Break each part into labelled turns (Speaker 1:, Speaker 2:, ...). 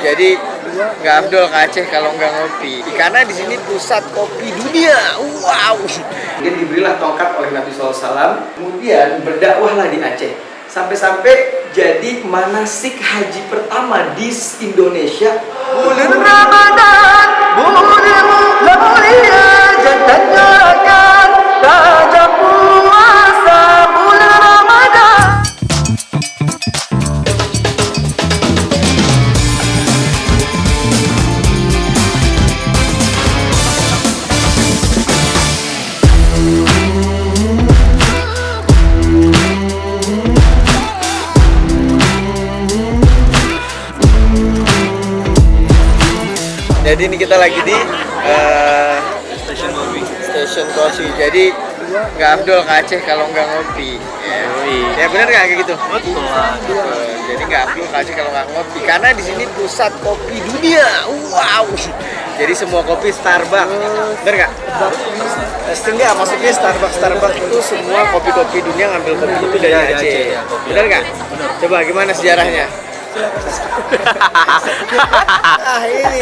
Speaker 1: Jadi nggak afdol ke Aceh kalau nggak ngopi. Karena di sini pusat kopi dunia. Wow. Mungkin diberilah tongkat oleh Nabi SAW. Kemudian berdakwahlah di Aceh. Sampai-sampai jadi manasik haji pertama di Indonesia. Bulan Ramadan, bulan mulia, jannahnya akan tajam puasa bulan Ramadan. Jadi ini kita lagi di Station Coffee. Jadi nggak afdol ke Aceh kalau nggak ngopi. Ya benar nggak kayak gitu?
Speaker 2: Betul lah.
Speaker 1: Jadi nggak afdol ke Aceh kalau nggak ngopi. Karena di sini pusat kopi dunia. Wow. Jadi semua kopi Starbucks. Benar nggak? Setengah maksudnya Starbucks itu semua kopi-kopi dunia ngambil kopi itu dari Aceh. Benar nggak? Coba gimana sejarahnya? Ini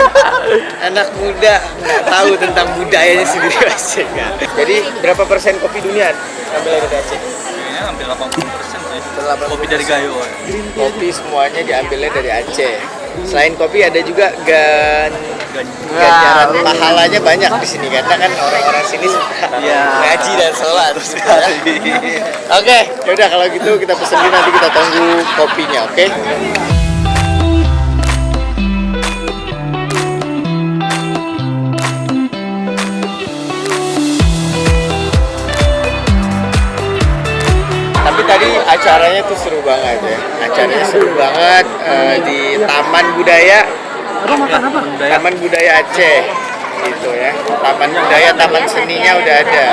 Speaker 1: anak muda nggak tahu tentang budayanya sendiri Aceh kan. Jadi berapa persen kopi dunia ambil dari Aceh?
Speaker 2: Kayaknya hampir 80% sih.
Speaker 1: 80%.
Speaker 2: Kopi dari Gayo.
Speaker 1: Kopi semuanya diambilnya dari Aceh. Selain kopi ada juga ganjaran pahalanya banyak di sini karena kan orang-orang sini suka ngaji dan sholat. Oke, yaudah kalau gitu kita pesen dulu, nanti kita tunggu kopinya, oke? Tapi tadi acaranya tuh seru banget ya. Acaranya seru banget di Taman Budaya. Taman Budaya Aceh. Gitu ya. Taman Budaya, Taman Seninya udah ada.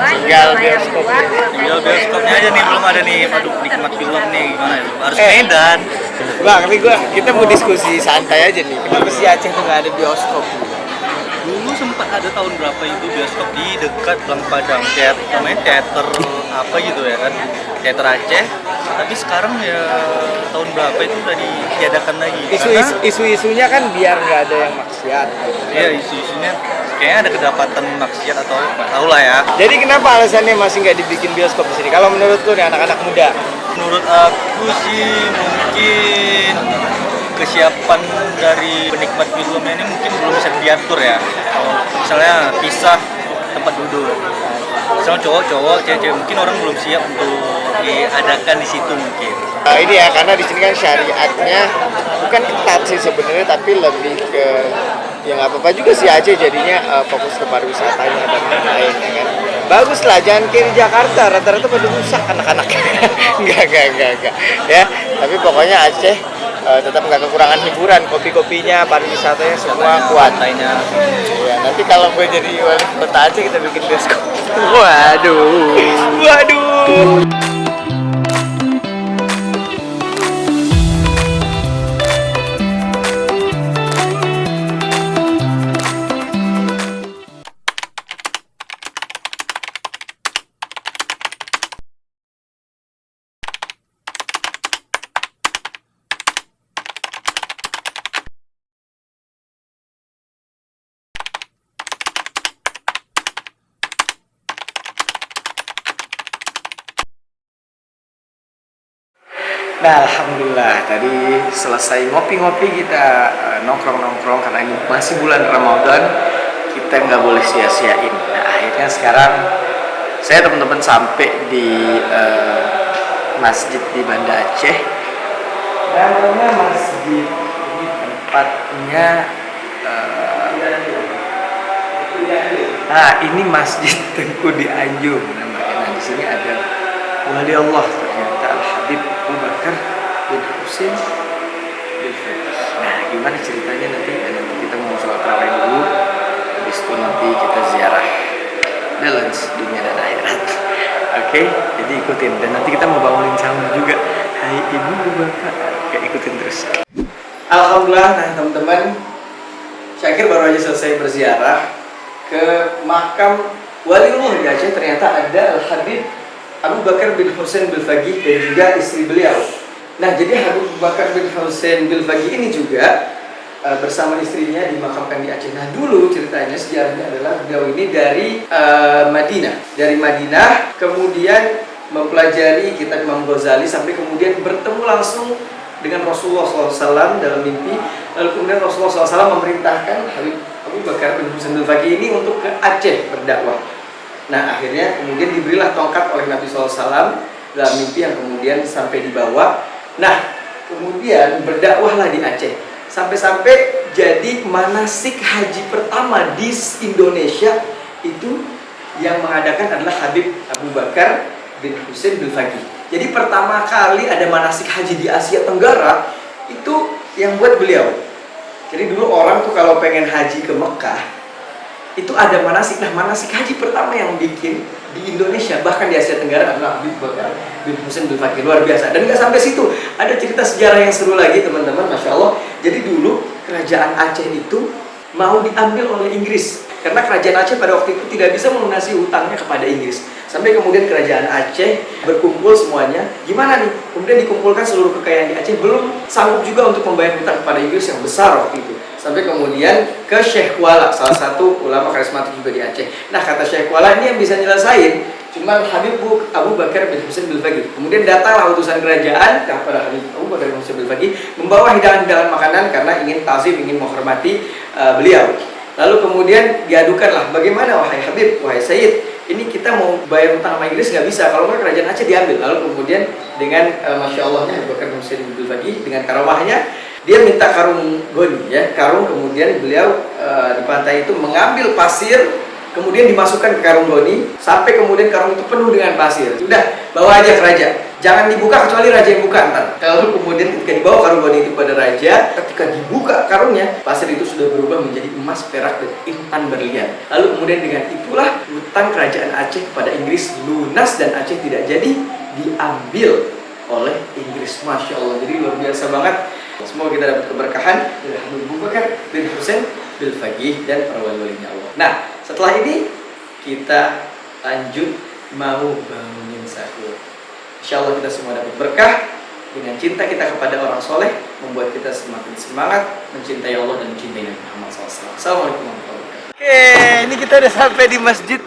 Speaker 1: Tinggal bioskopnya.
Speaker 2: Tinggal bioskopnya aja nih, belum ada nih. Aduh, nikmat film nih gimana ya? Harus Medan.
Speaker 1: Bang, tapi kita mau diskusi santai aja nih. Kenapa sih Aceh tuh nggak ada bioskop?
Speaker 2: Dulu sempat ada tahun berapa itu bioskop di dekat Blang Padang, namanya teater apa gitu ya kan, teater Aceh. Tapi sekarang ya tahun berapa itu udah ditiadakan lagi.
Speaker 1: Isu-isunya kan biar nggak ada yang maksiat.
Speaker 2: Iya, isu-isunya kayaknya ada kedapatan maksiat atau nggak tahu lah ya.
Speaker 1: Jadi kenapa alasannya masih nggak dibikin bioskop di sini? Kalau menurut lu nih anak-anak muda?
Speaker 2: Menurut aku sih mungkin kesiapan dari penikmat filmnya ini mungkin belum bisa diatur ya. Misalnya pisah tempat duduk. Misalnya cowok-cowok, cewek-cewek mungkin orang belum siap untuk diadakan di situ mungkin.
Speaker 1: Ini ya karena di sini kan syariatnya bukan ketat sih sebenarnya, tapi lebih ke ya nggak apa-apa juga sih Aceh jadinya fokus ke pariwisatanya dan lain-lain ya kan. Bagus lah, jangan kayak di Jakarta rata-rata pada rusak anak-anak. Enggak ya. Tapi pokoknya Aceh tetap nggak kekurangan hiburan, kopi-kopinya, pariwisatanya semua kuat. Ya, nanti kalau gue jadi wali kota Aceh kita bikin bioskop. Waduh. Nah, alhamdulillah tadi selesai ngopi-ngopi kita nongkrong-nongkrong karena ini masih bulan Ramadan, kita nggak boleh sia-siain. Nah, akhirnya sekarang saya teman-teman sampai di masjid di Banda Aceh. Namanya masjid ini tempatnya. Nah, ini Masjid Tengku Dianjung namanya. Nah, di sini ada wali Allah ternyata Al-Habib Abu Bakar bin Husain bin Fagih. Nah, gimana ceritanya nanti? Nanti kita mau sholat tarawih dulu, habis itu nanti kita ziarah balance dunia dan akhirat. Oke, jadi ikutin dan nanti kita mau bangunin sahur juga. Hai Ibu Bapak, kayak ikutin terus. Alhamdulillah, nah teman-teman, Syakir baru aja selesai berziarah ke makam waliullah di Aceh. Ternyata ada Al-Habib Abu Bakar bin Husain bin Fagih dan juga istri beliau. Nah, jadi Abu Bakar bin Husain bin Fagih ini juga bersama istrinya dimakamkan di Aceh. Nah dulu ceritanya sejarahnya adalah beliau ini dari Madinah, kemudian mempelajari kitab Imam Ghazali sampai kemudian bertemu langsung dengan Rasulullah SAW dalam mimpi. Lalu kemudian Rasulullah SAW memerintahkan Habib Abu Bakar bin Husain Al-Faqih ini untuk ke Aceh berdakwah. Nah akhirnya kemudian diberilah tongkat oleh Nabi SAW dalam mimpi yang kemudian sampai dibawa. Nah kemudian berdakwahlah di Aceh sampai-sampai jadi manasik haji pertama di Indonesia itu yang mengadakan adalah Habib Abu Bakar bin Husain Al-Faqih. Jadi pertama kali ada manasik haji di Asia Tenggara itu yang buat beliau. Jadi dulu orang tuh kalau pengen haji ke Mekah itu ada manasik. Nah manasik haji pertama yang bikin di Indonesia bahkan di Asia Tenggara adalah Habib Bakar bin Husain Al-Faqih. Luar biasa. Dan nggak sampai situ, ada cerita sejarah yang seru lagi teman-teman, masya Allah. Jadi dulu kerajaan Aceh itu mau diambil oleh Inggris karena kerajaan Aceh pada waktu itu tidak bisa melunasi hutangnya kepada Inggris. Sampai kemudian kerajaan Aceh berkumpul semuanya. Gimana nih? Kemudian dikumpulkan seluruh kekayaan di Aceh, belum sanggup juga untuk membayar hutang kepada Inggris yang besar waktu itu. Sampai kemudian ke Syekh Kuala, salah satu ulama karismatik juga di Aceh. Nah kata Syekh Kuala, ini yang bisa nyelesain cuma Habib Abu Bakar bin Husain Al-Faqih. Kemudian datanglah utusan kerajaan kepada Habib Abu Bakar bin Husain Al-Faqih membawa hidangan-hidangan makanan karena ingin tazim, ingin menghormati beliau. Lalu kemudian diadukanlah, bagaimana wahai Habib, wahai Sayyid, ini kita mau bayar utang sama Inggris nggak bisa, kalau nggak kerajaan Aceh diambil. Lalu kemudian dengan masya Allahnya Abu Bakar bin Husain Al-Faqih dengan karamahnya dia minta karung goni ya, karung. Kemudian beliau di pantai itu mengambil pasir, kemudian dimasukkan ke karung goni sampai kemudian karung itu penuh dengan pasir. Sudah, bawa aja ke raja, jangan dibuka kecuali raja yang buka ntar. Lalu kemudian ketika dibawa karung goni itu pada raja, ketika dibuka karungnya, pasir itu sudah berubah menjadi emas, perak, dan intan berlian. Lalu kemudian dengan itulah hutang kerajaan Aceh kepada Inggris lunas dan Aceh tidak jadi diambil oleh Inggris. Masya Allah, jadi luar biasa banget. Semoga kita dapat keberkahan dari Habib Abu Bakar bin Husain Al-Faqih dan para wali-walinya Allah. Nah, setelah ini kita lanjut mau bangunin sahur. Insya Allah kita semua dapat berkah. Dengan cinta kita kepada orang soleh membuat kita semakin semangat mencintai Allah dan mencintai Nabi Muhammad SAW. Assalamualaikum warahmatullahi wabarakatuh. Oke, ini kita udah sampai di masjid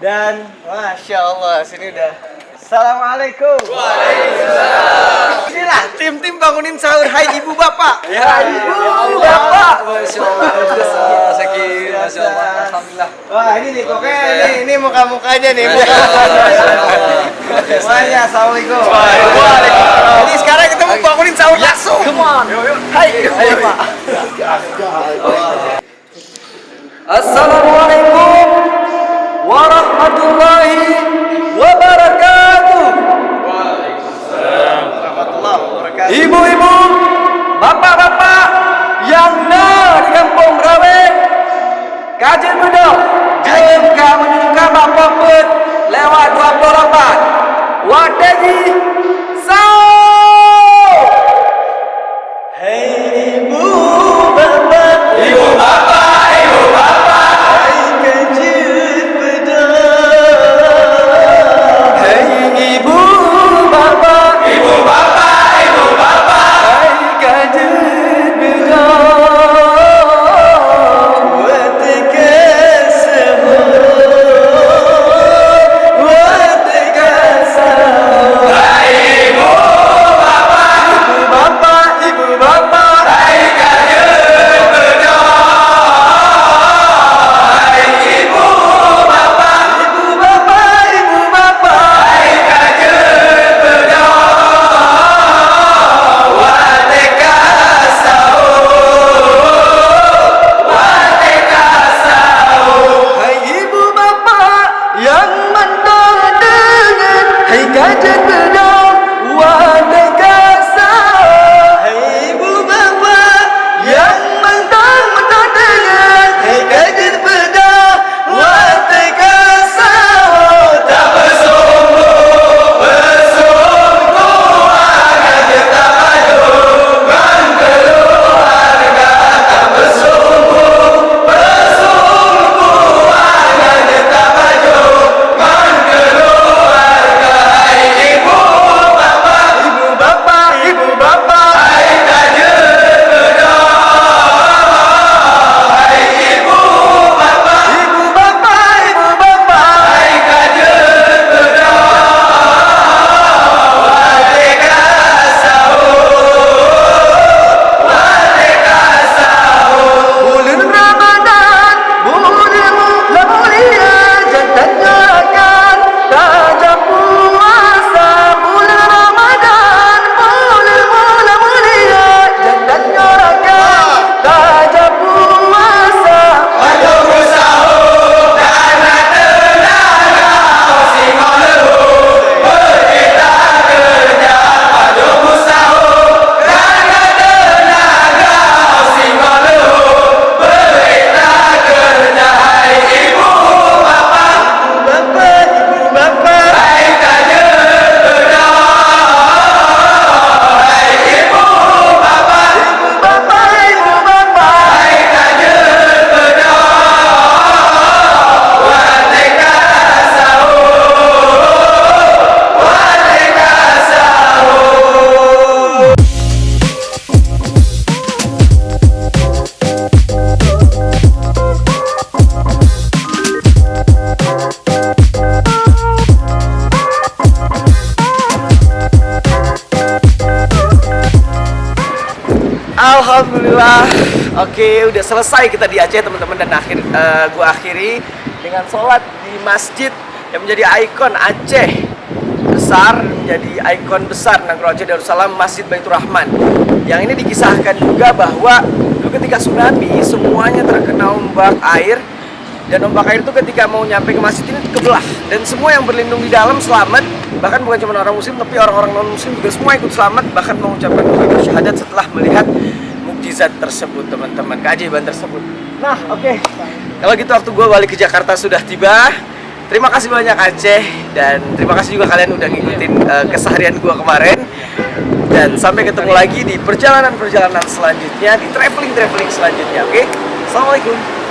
Speaker 1: dan masya Allah sini udah. Assalamualaikum. Waalaikumsalam. Inilah tim bangunin sahur. Hai ibu bapak. Ya ibu bapak. Masya Allah. Sakit. Masya Allah. Alhamdulillah. Wah ini nih pokoknya ini muka-mukanya nih. Semuanya. Assalamualaikum. Waalaikumsalam. Jadi sekarang kita mau bangunin sahur langsung. Come on. Hai pak. Assalamualaikum warahmatullahi wabarakatuh. Ibu-ibu, bapak-bapak yang ada di kampung Rawe, kajian muda, jika menunjukkan bapak pun lewat 24. Wateji, sao. Hei ibu bapak, ibu bapak, ibu bapak, hai kajian muda. Hei ibu bapak, ibu bapak. Alhamdulillah. Oke, udah selesai kita di Aceh teman-teman, dan gua akhiri dengan sholat di masjid yang menjadi ikon Aceh besar, menjadi ikon besar Negeri Aceh Darussalam, Masjid Baitur Rahman. Yang ini dikisahkan juga bahwa dulu ketika tsunami semuanya terkena ombak air, dan ombak air itu ketika mau nyampe ke masjid ini kebelah, dan semua yang berlindung di dalam selamat, bahkan bukan cuma orang muslim tapi orang-orang non muslim juga semua ikut selamat, bahkan mengucapkan kalimat syahadat setelah melihat mukjizat tersebut teman-teman, keajaiban tersebut. Nah oke, kalau gitu waktu gue balik ke Jakarta sudah tiba. Terima kasih banyak Aceh, dan terima kasih juga kalian udah ngikutin keseharian gue kemarin. Dan sampai ketemu lagi di perjalanan-perjalanan selanjutnya, di traveling selanjutnya. Oke, assalamualaikum.